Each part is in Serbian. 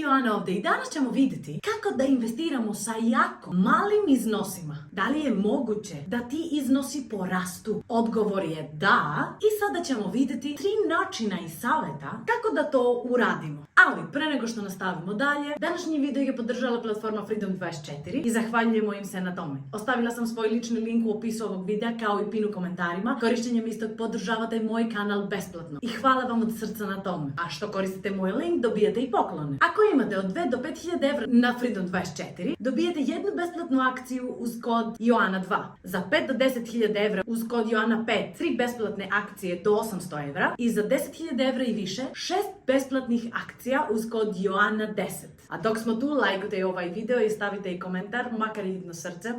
Joana ovdje i danas ćemo vidjeti kako da investiramo sa jako malim iznosima. Da li je moguće da ti iznosi porastu? Odgovor je da. I sada ćemo vidjeti 3 načina i savjeta kako da to uradimo. Ali pre nego što nastavimo dalje, današnji video je podržala platforma Freedom24 i zahvaljujemo im se na tome. Ostavila sam svoj lični link u opisu ovog videa kao i pin u komentarima. Korištenjem istog podržavate moj kanal besplatno. I hvala vam od srca na tome. A što koristite moj link, dobijate i poklone. Ako imate od 2 do 5.000 evra na Freedom24, dobijete jednu besplatnu akciju uz kod Joana2. Za 5 do 10.000 evra uz kod Joana5, 3 besplatne akcije do 800 evra. I za 10.000 evra i više, 6 besplatnih akcija uz kod Joana10. A dok smo tu, lajkujte ovaj video i stavite i komentar, makar jedno srce.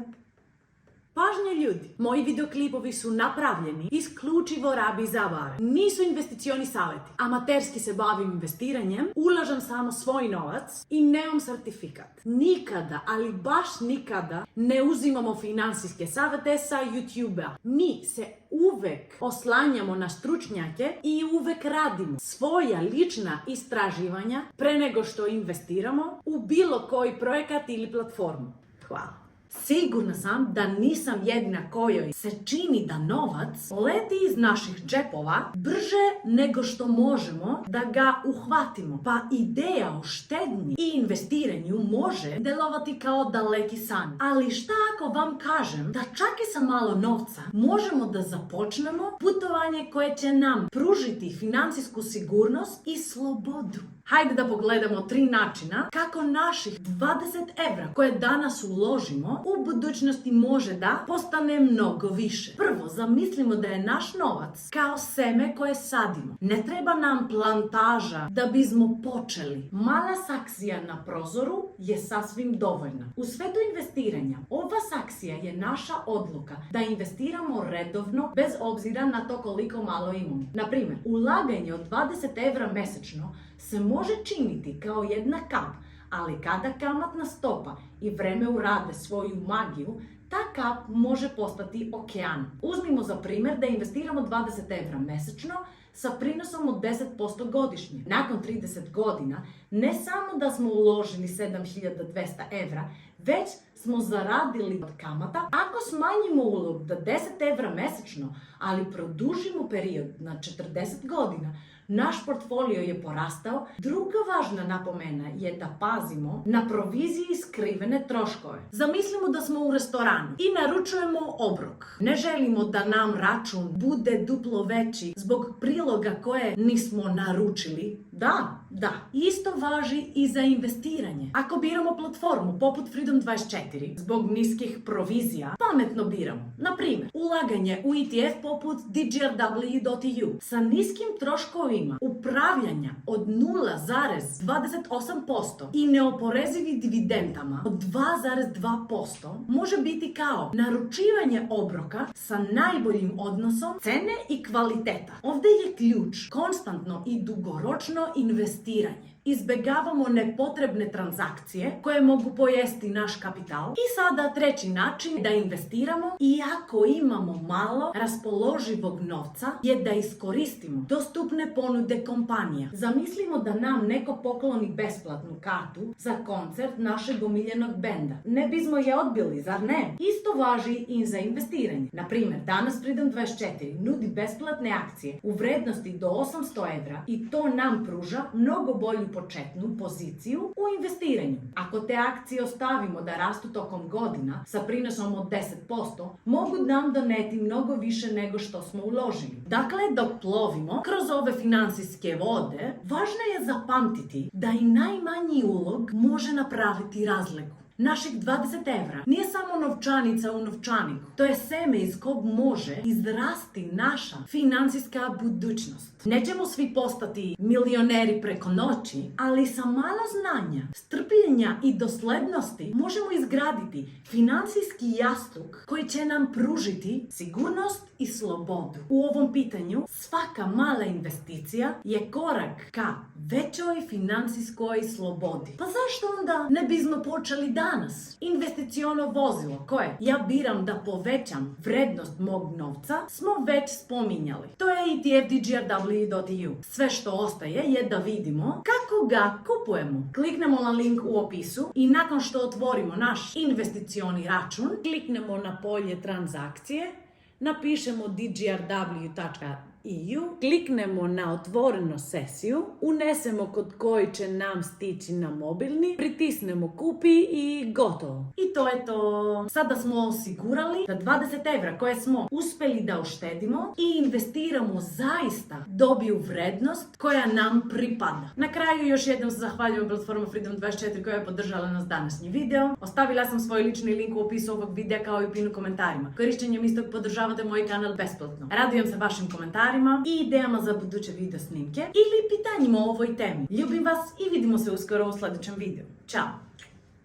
Pažnja ljudi, moji videoklipovi su napravljeni isključivo radi zabave. Nisu investicioni savjeti. Amaterski se bavim investiranjem, ulažem samo svoj novac i nemam certifikat. Nikada, ali baš nikada, ne uzimamo financijske savjete sa YouTube-a. Mi se uvek oslanjamo na stručnjake i uvek radimo svoja lična istraživanja pre nego što investiramo u bilo koji projekat ili platformu. Hvala. Sigurna sam da nisam jedina kojoj se čini da novac leti iz naših džepova brže nego što možemo da ga uhvatimo. Pa ideja o štednji i investiranju može delovati kao daleki san. Ali šta ako vam kažem da čak i sa malo novca možemo da započnemo putovanje koje će nam pružiti financijsku sigurnost i slobodu? Hajde da pogledamo 3 načina kako naših 20 evra koje danas uložimo u budućnosti može da postane mnogo više. Prvo, zamislimo da je naš novac kao seme koje sadimo. Ne treba nam plantaža da bismo počeli. Mala saksija na prozoru je sasvim dovoljna. U svetu investiranja, ova saksija je naša odluka da investiramo redovno bez obzira na to koliko malo imamo. Na primjer, ulaganje od 20 evra mesečno se može činiti kao jedna kap, ali kada kamatna stopa i vreme urade svoju magiju, ta kap može postati okean. Uzmimo za primjer da investiramo 20 evra mesečno sa prinosom od 10% godišnje. Nakon 30 godina ne samo da smo uložili 7200 evra, već smo zaradili od kamata. Ako smanjimo ulog do 10 evra mesečno, ali produžimo period na 40 godina, naš portfolio je porastao. Druga važna napomena je da pazimo na proviziji i skrivene troškove. Zamislimo da smo u restoranu i naručujemo obrok. Ne želimo da nam račun bude duplo veći zbog priloga koje nismo naručili. Da. Isto važi i za investiranje. Ako biramo platformu poput Freedom24 zbog niskih provizija, pametno biramo. Na primjer, ulaganje u ETF poput DGRW.EU sa niskim troškovima upravljanja od 0,28% i neoporezivim dividendama od 2,2% može biti kao naručivanje obroka sa najboljim odnosom cene i kvaliteta. Ovdje je ključ konstantno i dugoročno investiranje. Izbjegavamo nepotrebne transakcije koje mogu pojesti naš kapital. I sada treći način da investiramo, iako imamo malo raspoloživog novca, je da iskoristimo dostupne ponude kompanija. Zamislimo da nam neko pokloni besplatnu kartu za koncert našeg omiljenog benda. Ne bismo je odbili, zar ne? Isto važi i za investiranje. Na primjer, danas Freedom24 nudi besplatne akcije u vrednosti do 800 evra i to nam pruža mnogo bolju početnu poziciju u investiranju. Ako te akcije ostavimo da rastu tokom godina sa prinosom od 10%, mogu nam doneti mnogo više nego što smo uložili. Dakle, dok plovimo kroz ove financijske vode, važno je zapamtiti da i najmanji ulog može napraviti razliku. Naših 20 evra nije samo novčanica u novčaniku. To je seme iz kog može izrasti naša financijska budućnost. Nećemo svi postati milioneri preko noći, ali sa malo znanja, strpljenja i doslednosti možemo izgraditi financijski jastuk koji će nam pružiti sigurnost i slobodu. U ovom pitanju svaka mala investicija je korak ka većoj financijskoj slobodi. Pa zašto onda ne bismo počeli danas investiciono vozilo koje ja biram da povećam vrednost mog novca smo već spominjali. To je ETF DGRW.eu. Sve što ostaje je da vidimo kako ga kupujemo. Kliknemo na link u opisu i nakon što otvorimo naš investicioni račun, kliknemo na polje transakcije, napišemo dgrw.eu, kliknemo na otvorenu sesiju, unesemo kod koji će nam stići na mobilni, pritisnemo kupi i gotovo. I to je to. Sada smo osigurali da 20 evra koje smo uspjeli da uštedimo i investiramo zaista dobiju vrednost koja nam pripada. Na kraju još jednom se zahvaljujem platformu Freedom24 koja je podržala nas današnji video. Ostavila sam svoj lični link u opisu ovog videa kao i pin u komentarima. Korišćenjem istog podržavate moj kanal besplatno. Radujem se vašim komentarima i idejama za buduće video snimke ili pitanjima o ovoj temi. Ljubim vas i vidimo se uskoro u sljedećem videu. Ćao!